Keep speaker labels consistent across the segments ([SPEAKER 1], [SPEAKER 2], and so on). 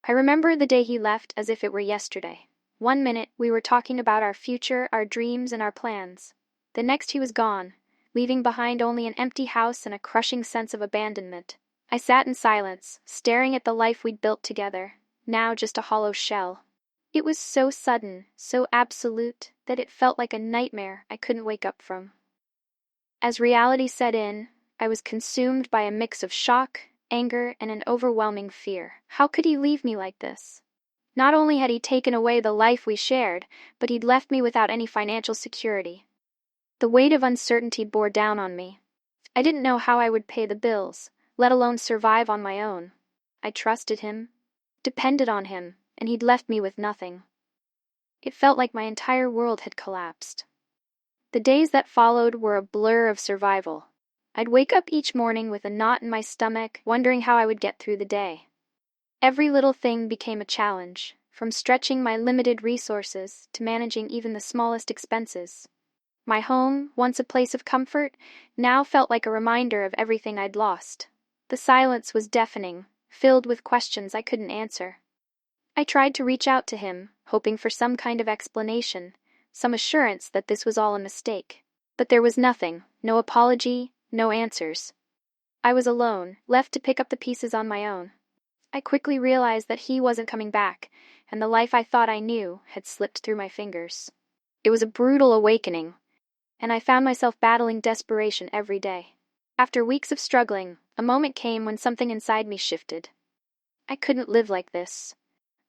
[SPEAKER 1] I remember the day he left as if it were yesterday. One minute, we were talking about our future, our dreams, and our plans. The next, he was gone, leaving behind only an empty house and a crushing sense of abandonment. I sat in silence, staring at the life we'd built together, now just a hollow shell. It was so sudden, so absolute, that it felt like a nightmare I couldn't wake up from. As reality set in, I was consumed by a mix of shock, anger, and an overwhelming fear. How could he leave me like this? Not only had he taken away the life we shared, but he'd left me without any financial security. The weight of uncertainty bore down on me. I didn't know how I would pay the bills, let alone survive on my own. I trusted him, depended on him, and he'd left me with nothing. It felt like my entire world had collapsed. The days that followed were a blur of survival. I'd wake up each morning with a knot in my stomach, wondering how I would get through the day. Every little thing became a challenge, from stretching my limited resources to managing even the smallest expenses. My home, once a place of comfort, now felt like a reminder of everything I'd lost. The silence was deafening, filled with questions I couldn't answer. I tried to reach out to him, hoping for some kind of explanation, some assurance that this was all a mistake. But there was nothing, no apology, no answers. I was alone, left to pick up the pieces on my own. I quickly realized that he wasn't coming back, and the life I thought I knew had slipped through my fingers. It was a brutal awakening, and I found myself battling desperation every day. After weeks of struggling, a moment came when something inside me shifted. I couldn't live like this,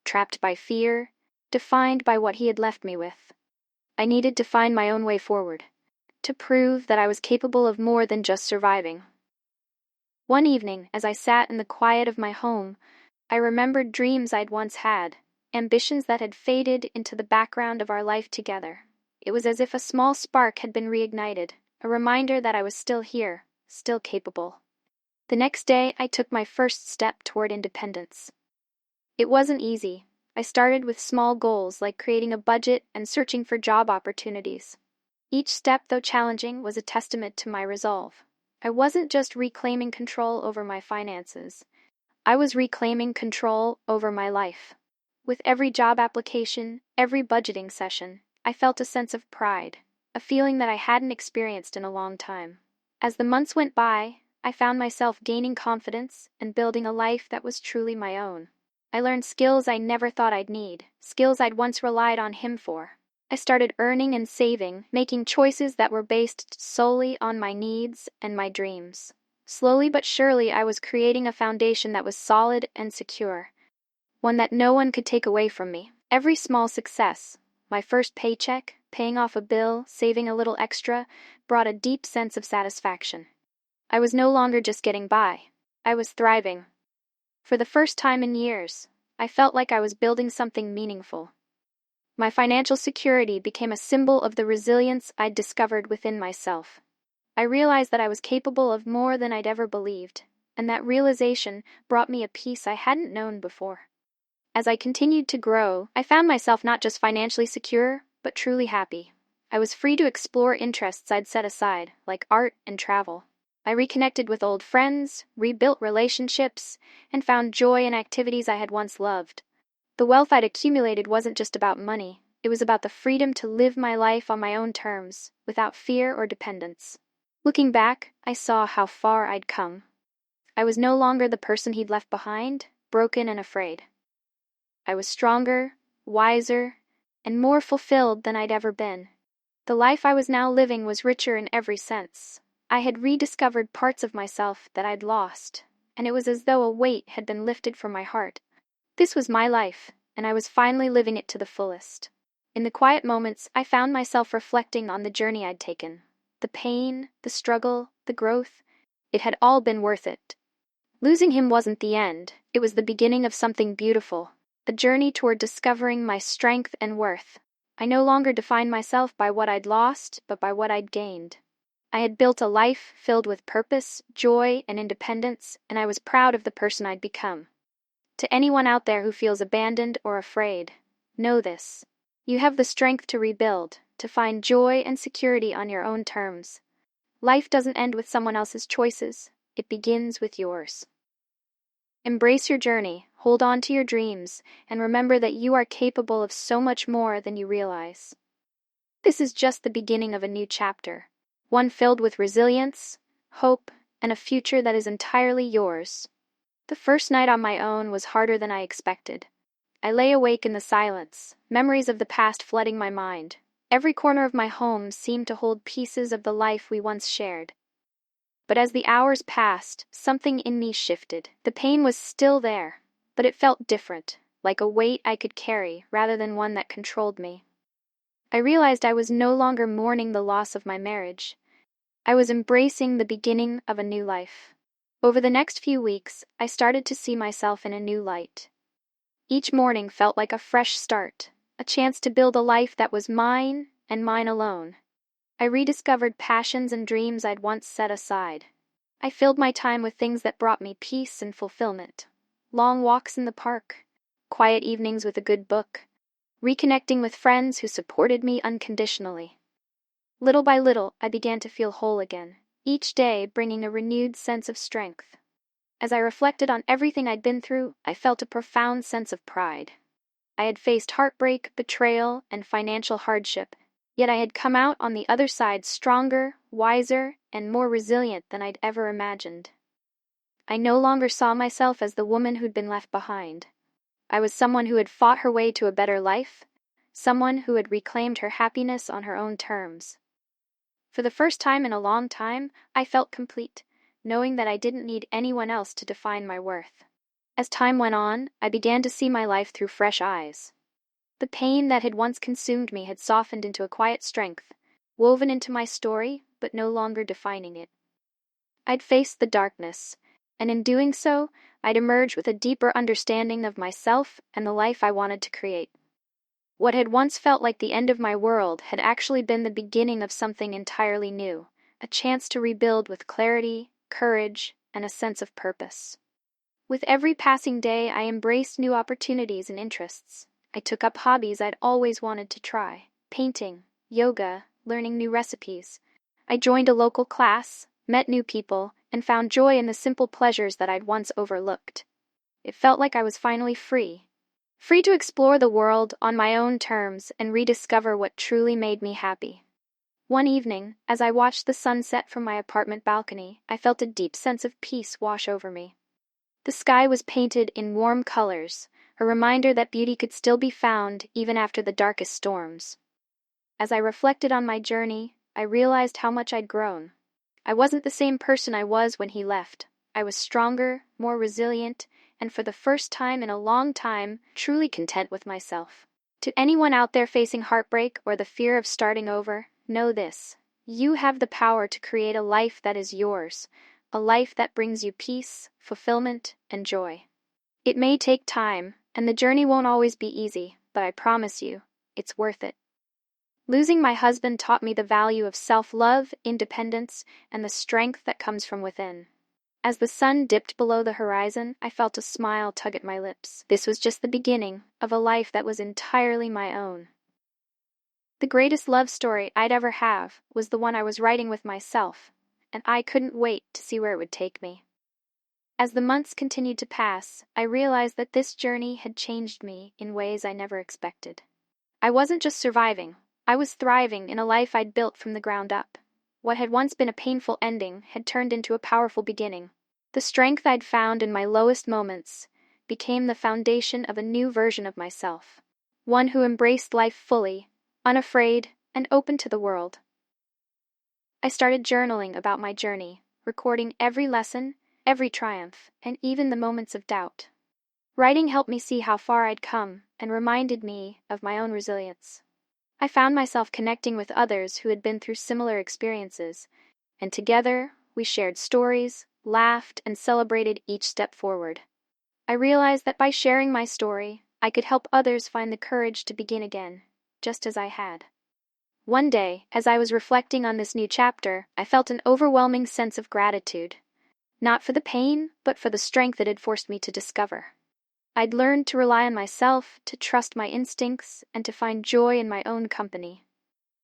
[SPEAKER 1] trapped by fear, defined by what he had left me with. I needed to find my own way forward, to prove that I was capable of more than just surviving. One evening, as I sat in the quiet of my home, I remembered dreams I'd once had, ambitions that had faded into the background of our life together. It was as if a small spark had been reignited, a reminder that I was still here, still capable. The next day, I took my first step toward independence. It wasn't easy. I started with small goals like creating a budget and searching for job opportunities. Each step, though challenging, was a testament to my resolve. I wasn't just reclaiming control over my finances. I was reclaiming control over my life. With every job application, every budgeting session, I felt a sense of pride, a feeling that I hadn't experienced in a long time. As the months went by, I found myself gaining confidence and building a life that was truly my own. I learned skills I never thought I'd need, skills I'd once relied on him for. I started earning and saving, making choices that were based solely on my needs and my dreams. Slowly but surely, I was creating a foundation that was solid and secure, one that no one could take away from me. Every small success, my first paycheck, paying off a bill, saving a little extra, brought a deep sense of satisfaction. I was no longer just getting by. I was thriving. For the first time in years, I felt like I was building something meaningful. My financial security became a symbol of the resilience I'd discovered within myself. I realized that I was capable of more than I'd ever believed, and that realization brought me a peace I hadn't known before. As I continued to grow, I found myself not just financially secure, but truly happy. I was free to explore interests I'd set aside, like art and travel. I reconnected with old friends, rebuilt relationships, and found joy in activities I had once loved. The wealth I'd accumulated wasn't just about money. It was about the freedom to live my life on my own terms, without fear or dependence. Looking back, I saw how far I'd come. I was no longer the person he'd left behind, broken and afraid. I was stronger, wiser, and more fulfilled than I'd ever been. The life I was now living was richer in every sense. I had rediscovered parts of myself that I'd lost, and it was as though a weight had been lifted from my heart. This was my life, and I was finally living it to the fullest. In the quiet moments, I found myself reflecting on the journey I'd taken. The pain, the struggle, the growth, it had all been worth it. Losing him wasn't the end, it was the beginning of something beautiful, a journey toward discovering my strength and worth. I no longer defined myself by what I'd lost, but by what I'd gained. I had built a life filled with purpose, joy, and independence, and I was proud of the person I'd become. To anyone out there who feels abandoned or afraid, know this. You have the strength to rebuild, to find joy and security on your own terms. Life doesn't end with someone else's choices. It begins with yours. Embrace your journey, Hold on to your dreams, and remember that you are capable of so much more than you realize. This is just the beginning of a new chapter, one filled with resilience, hope, and a future that is entirely yours. The first night on my own was harder than I expected. I lay awake in the silence, memories of the past flooding my mind. Every corner of my home seemed to hold pieces of the life we once shared. But as the hours passed, something in me shifted. The pain was still there, but it felt different, like a weight I could carry rather than one that controlled me. I realized I was no longer mourning the loss of my marriage. I was embracing the beginning of a new life. Over the next few weeks, I started to see myself in a new light. Each morning felt like a fresh start, a chance to build a life that was mine and mine alone. I rediscovered passions and dreams I'd once set aside. I filled my time with things that brought me peace and fulfillment. Long walks in the park, quiet evenings with a good book, reconnecting with friends who supported me unconditionally. Little by little, I began to feel whole again, each day bringing a renewed sense of strength. As I reflected on everything I'd been through, I felt a profound sense of pride. I had faced heartbreak, betrayal, and financial hardship, yet I had come out on the other side stronger, wiser, and more resilient than I'd ever imagined. I no longer saw myself as the woman who'd been left behind. I was someone who had fought her way to a better life, someone who had reclaimed her happiness on her own terms. For the first time in a long time, I felt complete, knowing that I didn't need anyone else to define my worth. As time went on, I began to see my life through fresh eyes. The pain that had once consumed me had softened into a quiet strength, woven into my story, but no longer defining it. I'd faced the darkness, and in doing so, I'd emerged with a deeper understanding of myself and the life I wanted to create. What had once felt like the end of my world had actually been the beginning of something entirely new, a chance to rebuild with clarity, courage, and a sense of purpose. With every passing day, I embraced new opportunities and interests. I took up hobbies I'd always wanted to try: painting, yoga, learning new recipes. I joined a local class, met new people, and found joy in the simple pleasures that I'd once overlooked. It felt like I was finally free. Free to explore the world on my own terms and rediscover what truly made me happy. One evening, as I watched the sunset from my apartment balcony, I felt a deep sense of peace wash over me. The sky was painted in warm colors, a reminder that beauty could still be found even after the darkest storms. As I reflected on my journey, I realized how much I'd grown. I wasn't the same person I was when he left. I was stronger, more resilient, and for the first time in a long time, truly content with myself. To anyone out there facing heartbreak or the fear of starting over, know this: you have the power to create a life that is yours, a life that brings you peace, fulfillment, and joy. It may take time, and the journey won't always be easy, but I promise you, it's worth it. Losing my husband taught me the value of self-love, independence, and the strength that comes from within. As the sun dipped below the horizon, I felt a smile tug at my lips. This was just the beginning of a life that was entirely my own. The greatest love story I'd ever have was the one I was writing with myself, and I couldn't wait to see where it would take me. As the months continued to pass, I realized that this journey had changed me in ways I never expected. I wasn't just surviving, I was thriving in a life I'd built from the ground up. What had once been a painful ending had turned into a powerful beginning. The strength I'd found in my lowest moments became the foundation of a new version of myself, one who embraced life fully, unafraid, and open to the world. I started journaling about my journey, recording every lesson, every triumph, and even the moments of doubt. Writing helped me see how far I'd come and reminded me of my own resilience. I found myself connecting with others who had been through similar experiences, and together we shared stories, laughed, and celebrated each step forward. I realized that by sharing my story, I could help others find the courage to begin again, just as I had. One day, as I was reflecting on this new chapter, I felt an overwhelming sense of gratitude, not for the pain, but for the strength it had forced me to discover. I'd learned to rely on myself, to trust my instincts, and to find joy in my own company.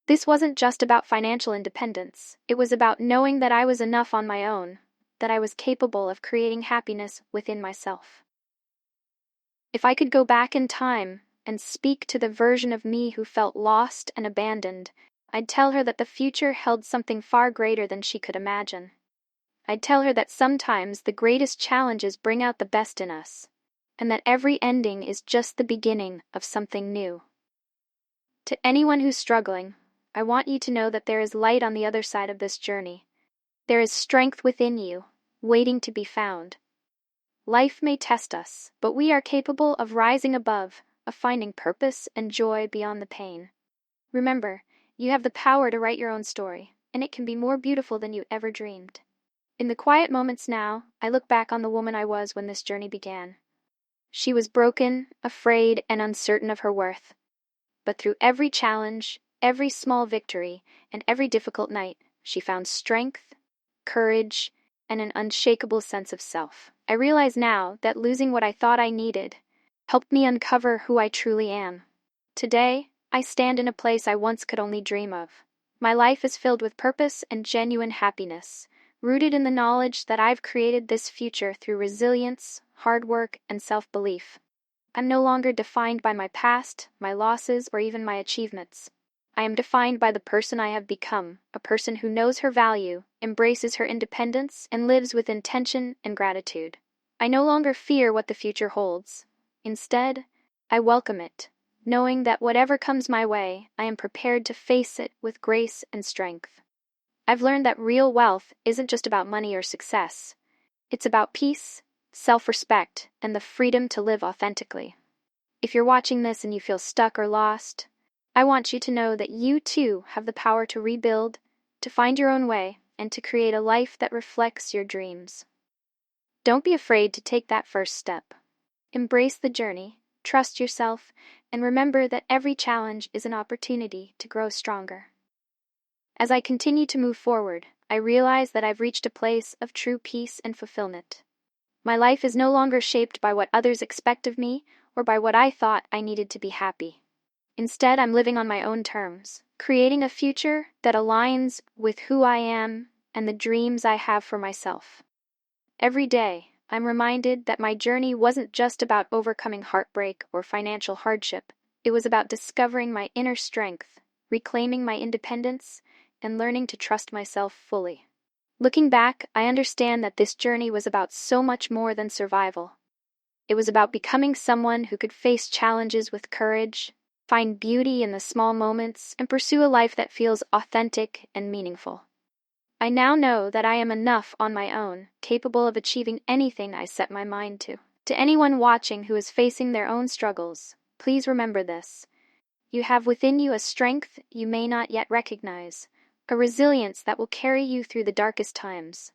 [SPEAKER 1] This wasn't just about financial independence. It was about knowing that I was enough on my own, that I was capable of creating happiness within myself. If I could go back in time and speak to the version of me who felt lost and abandoned, I'd tell her that the future held something far greater than she could imagine. I'd tell her that sometimes the greatest challenges bring out the best in us, and that every ending is just the beginning of something new. To anyone who's struggling, I want you to know that there is light on the other side of this journey. There is strength within you, waiting to be found. Life may test us, but we are capable of rising above, of finding purpose and joy beyond the pain. Remember, you have the power to write your own story, and it can be more beautiful than you ever dreamed. In the quiet moments now, I look back on the woman I was when this journey began. She was broken, afraid, and uncertain of her worth. But through every challenge, every small victory, and every difficult night, she found strength, courage, and an unshakable sense of self. I realize now that losing what I thought I needed helped me uncover who I truly am. Today, I stand in a place I once could only dream of. My life is filled with purpose and genuine happiness, rooted in the knowledge that I've created this future through resilience, hard work, and self-belief. I'm no longer defined by my past, my losses, or even my achievements. I am defined by the person I have become, a person who knows her value, embraces her independence, and lives with intention and gratitude. I no longer fear what the future holds. Instead, I welcome it, knowing that whatever comes my way, I am prepared to face it with grace and strength. I've learned that real wealth isn't just about money or success. It's about peace, self-respect, and the freedom to live authentically. If you're watching this and you feel stuck or lost, I want you to know that you too have the power to rebuild, to find your own way, and to create a life that reflects your dreams. Don't be afraid to take that first step. Embrace the journey, trust yourself, and remember that every challenge is an opportunity to grow stronger. As I continue to move forward, I realize that I've reached a place of true peace and fulfillment. My life is no longer shaped by what others expect of me or by what I thought I needed to be happy. Instead, I'm living on my own terms, creating a future that aligns with who I am and the dreams I have for myself. Every day, I'm reminded that my journey wasn't just about overcoming heartbreak or financial hardship. It was about discovering my inner strength, reclaiming my independence, and learning to trust myself fully. Looking back, I understand that this journey was about so much more than survival. It was about becoming someone who could face challenges with courage, find beauty in the small moments, and pursue a life that feels authentic and meaningful. I now know that I am enough on my own, capable of achieving anything I set my mind to. To anyone watching who is facing their own struggles, please remember this. You have within you a strength you may not yet recognize, a resilience that will carry you through the darkest times.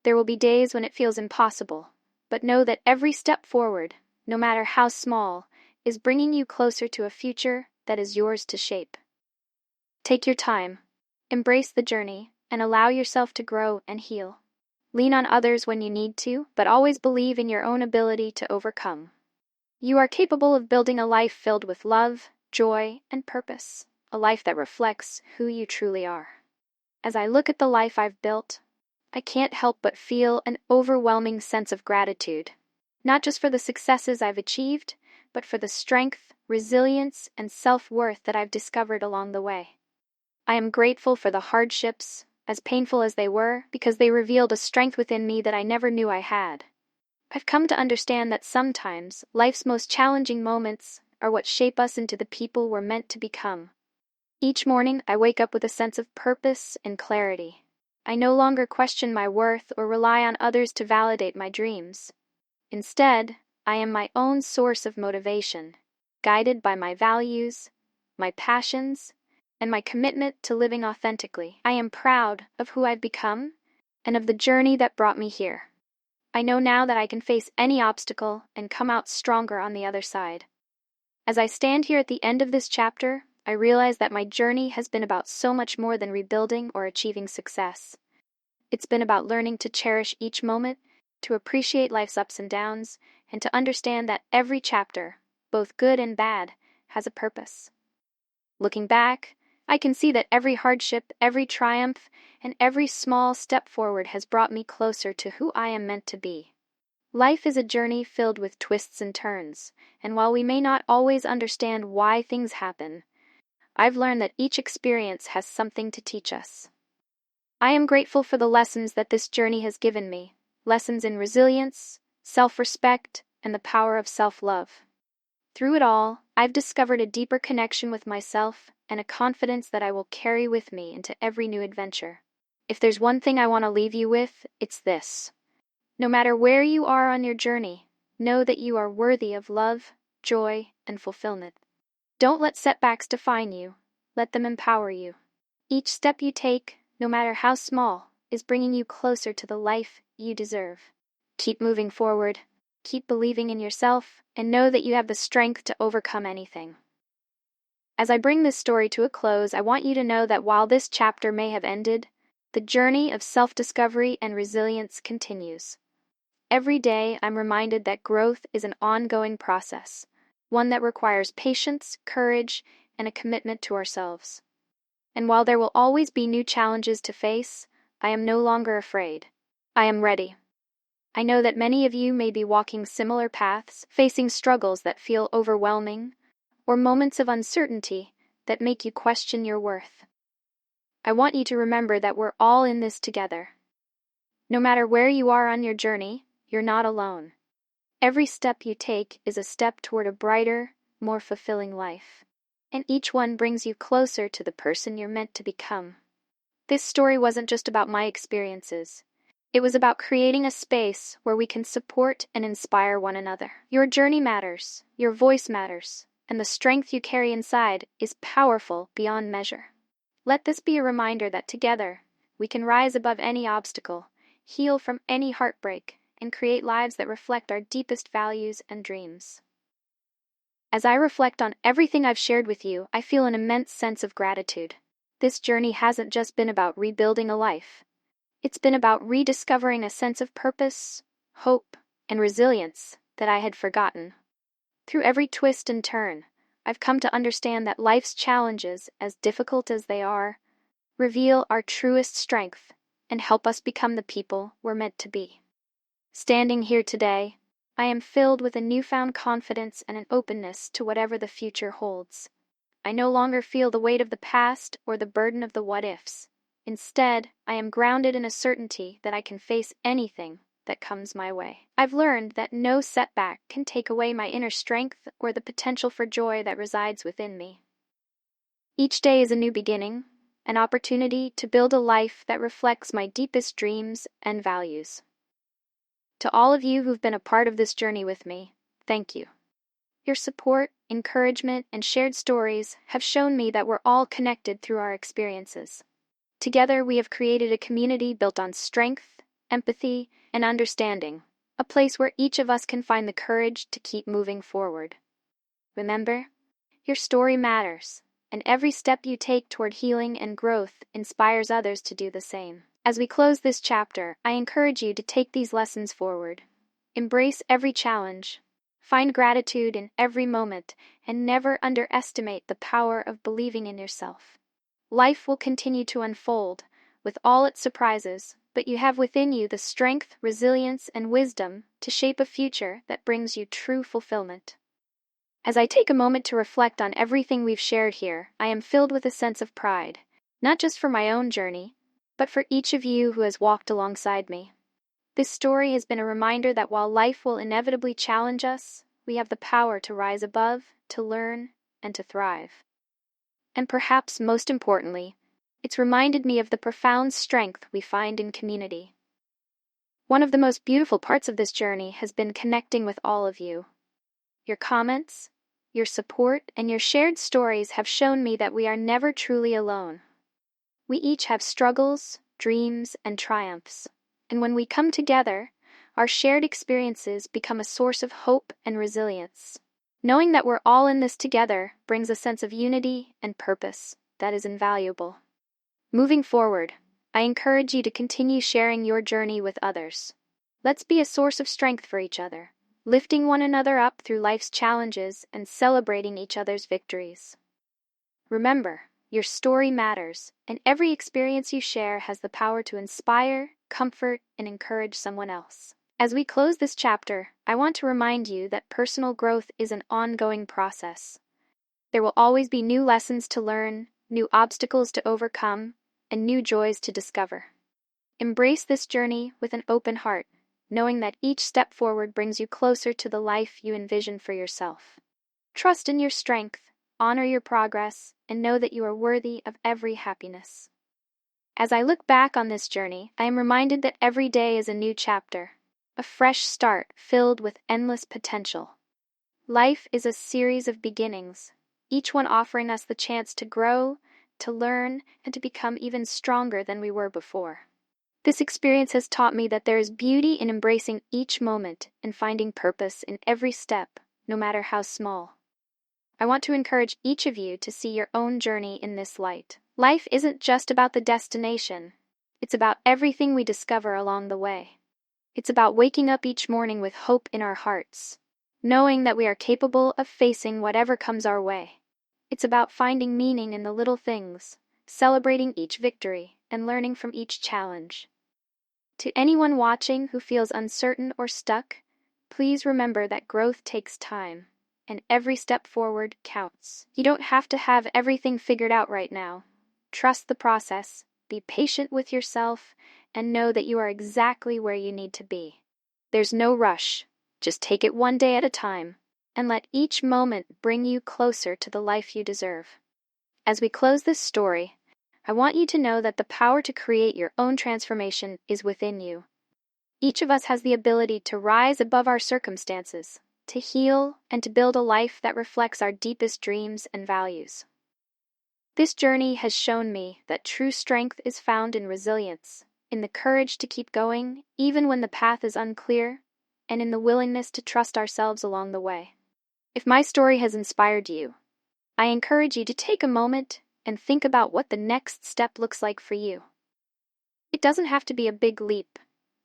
[SPEAKER 1] There will be days when it feels impossible, but know that every step forward, no matter how small, is bringing you closer to a future that is yours to shape. Take your time, embrace the journey, and allow yourself to grow and heal. Lean on others when you need to, but always believe in your own ability to overcome. You are capable of building a life filled with love, joy, and purpose, a life that reflects who you truly are. As I look at the life I've built, I can't help but feel an overwhelming sense of gratitude, not just for the successes I've achieved, but for the strength, resilience, and self-worth that I've discovered along the way. I am grateful for the hardships, as painful as they were, because they revealed a strength within me that I never knew I had. I've come to understand that sometimes life's most challenging moments are what shape us into the people we're meant to become. Each morning, I wake up with a sense of purpose and clarity. I no longer question my worth or rely on others to validate my dreams. Instead, I am my own source of motivation, guided by my values, my passions, and my commitment to living authentically. I am proud of who I've become and of the journey that brought me here. I know now that I can face any obstacle and come out stronger on the other side. As I stand here at the end of this chapter, I realize that my journey has been about so much more than rebuilding or achieving success. It's been about learning to cherish each moment, to appreciate life's ups and downs, and to understand that every chapter, both good and bad, has a purpose. Looking back, I can see that every hardship, every triumph, and every small step forward has brought me closer to who I am meant to be. Life is a journey filled with twists and turns, and while we may not always understand why things happen, I've learned that each experience has something to teach us. I am grateful for the lessons that this journey has given me, lessons in resilience, self-respect, and the power of self-love. Through it all, I've discovered a deeper connection with myself and a confidence that I will carry with me into every new adventure. If there's one thing I want to leave you with, it's this. No matter where you are on your journey, know that you are worthy of love, joy, and fulfillment. Don't let setbacks define you. Let them empower you. Each step you take, no matter how small, is bringing you closer to the life you deserve. Keep moving forward, keep believing in yourself, and know that you have the strength to overcome anything. As I bring this story to a close, I want you to know that while this chapter may have ended, the journey of self-discovery and resilience continues. Every day, I'm reminded that growth is an ongoing process, one that requires patience, courage, and a commitment to ourselves. And while there will always be new challenges to face, I am no longer afraid. I am ready. I know that many of you may be walking similar paths, facing struggles that feel overwhelming, or moments of uncertainty that make you question your worth. I want you to remember that we're all in this together. No matter where you are on your journey, you're not alone. Every step you take is a step toward a brighter, more fulfilling life. And each one brings you closer to the person you're meant to become. This story wasn't just about my experiences. It was about creating a space where we can support and inspire one another. Your journey matters, your voice matters, and the strength you carry inside is powerful beyond measure. Let this be a reminder that together, we can rise above any obstacle, heal from any heartbreak, and create lives that reflect our deepest values and dreams. As I reflect on everything I've shared with you, I feel an immense sense of gratitude. This journey hasn't just been about rebuilding a life. It's been about rediscovering a sense of purpose, hope, and resilience that I had forgotten. Through every twist and turn, I've come to understand that life's challenges, as difficult as they are, reveal our truest strength and help us become the people we're meant to be. Standing here today, I am filled with a newfound confidence and an openness to whatever the future holds. I no longer feel the weight of the past or the burden of the what-ifs. Instead, I am grounded in a certainty that I can face anything that comes my way. I've learned that no setback can take away my inner strength or the potential for joy that resides within me. Each day is a new beginning, an opportunity to build a life that reflects my deepest dreams and values. To all of you who've been a part of this journey with me, thank you. Your support, encouragement, and shared stories have shown me that we're all connected through our experiences. Together, we have created a community built on strength, empathy, and understanding, a place where each of us can find the courage to keep moving forward. Remember, your story matters, and every step you take toward healing and growth inspires others to do the same. As we close this chapter, I encourage you to take these lessons forward. Embrace every challenge, find gratitude in every moment, and never underestimate the power of believing in yourself. Life will continue to unfold, with all its surprises, but you have within you the strength, resilience, and wisdom to shape a future that brings you true fulfillment. As I take a moment to reflect on everything we've shared here, I am filled with a sense of pride, not just for my own journey, but for each of you who has walked alongside me. This story has been a reminder that while life will inevitably challenge us, we have the power to rise above, to learn, and to thrive. And perhaps most importantly, it's reminded me of the profound strength we find in community. One of the most beautiful parts of this journey has been connecting with all of you. Your comments, your support, and your shared stories have shown me that we are never truly alone. We each have struggles, dreams, and triumphs, and when we come together, our shared experiences become a source of hope and resilience. Knowing that we're all in this together brings a sense of unity and purpose that is invaluable. Moving forward, I encourage you to continue sharing your journey with others. Let's be a source of strength for each other, lifting one another up through life's challenges and celebrating each other's victories. Remember, your story matters, and every experience you share has the power to inspire, comfort, and encourage someone else. As we close this chapter, I want to remind you that personal growth is an ongoing process. There will always be new lessons to learn, new obstacles to overcome, and new joys to discover. Embrace this journey with an open heart, knowing that each step forward brings you closer to the life you envision for yourself. Trust in your strength, honor your progress, and know that you are worthy of every happiness. As I look back on this journey, I am reminded that every day is a new chapter, a fresh start filled with endless potential. Life is a series of beginnings, each one offering us the chance to grow, to learn, and to become even stronger than we were before. This experience has taught me that there is beauty in embracing each moment and finding purpose in every step, no matter how small. I want to encourage each of you to see your own journey in this light. Life isn't just about the destination, it's about everything we discover along the way. It's about waking up each morning with hope in our hearts, knowing that we are capable of facing whatever comes our way. It's about finding meaning in the little things, celebrating each victory, and learning from each challenge. To anyone watching who feels uncertain or stuck, please remember that growth takes time, and every step forward counts. You don't have to have everything figured out right now. Trust the process, be patient with yourself, and know that you are exactly where you need to be. There's no rush, just take it one day at a time, and let each moment bring you closer to the life you deserve. As we close this story, I want you to know that the power to create your own transformation is within you. Each of us has the ability to rise above our circumstances, to heal, and to build a life that reflects our deepest dreams and values. This journey has shown me that true strength is found in resilience, in the courage to keep going even when the path is unclear, and in the willingness to trust ourselves along the way. If my story has inspired you, I encourage you to take a moment and think about what the next step looks like for you. It doesn't have to be a big leap.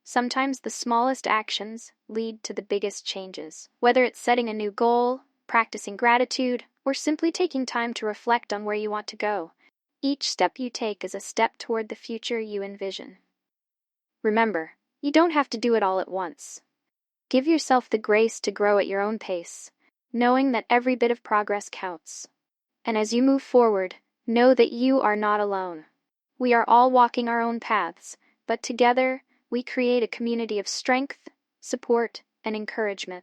[SPEAKER 1] Sometimes the smallest actions lead to the biggest changes. Whether it's setting a new goal, practicing gratitude, or simply taking time to reflect on where you want to go, each step you take is a step toward the future you envision. Remember, you don't have to do it all at once. Give yourself the grace to grow at your own pace, knowing that every bit of progress counts. And as you move forward, know that you are not alone. We are all walking our own paths, but together, we create a community of strength, support, and encouragement.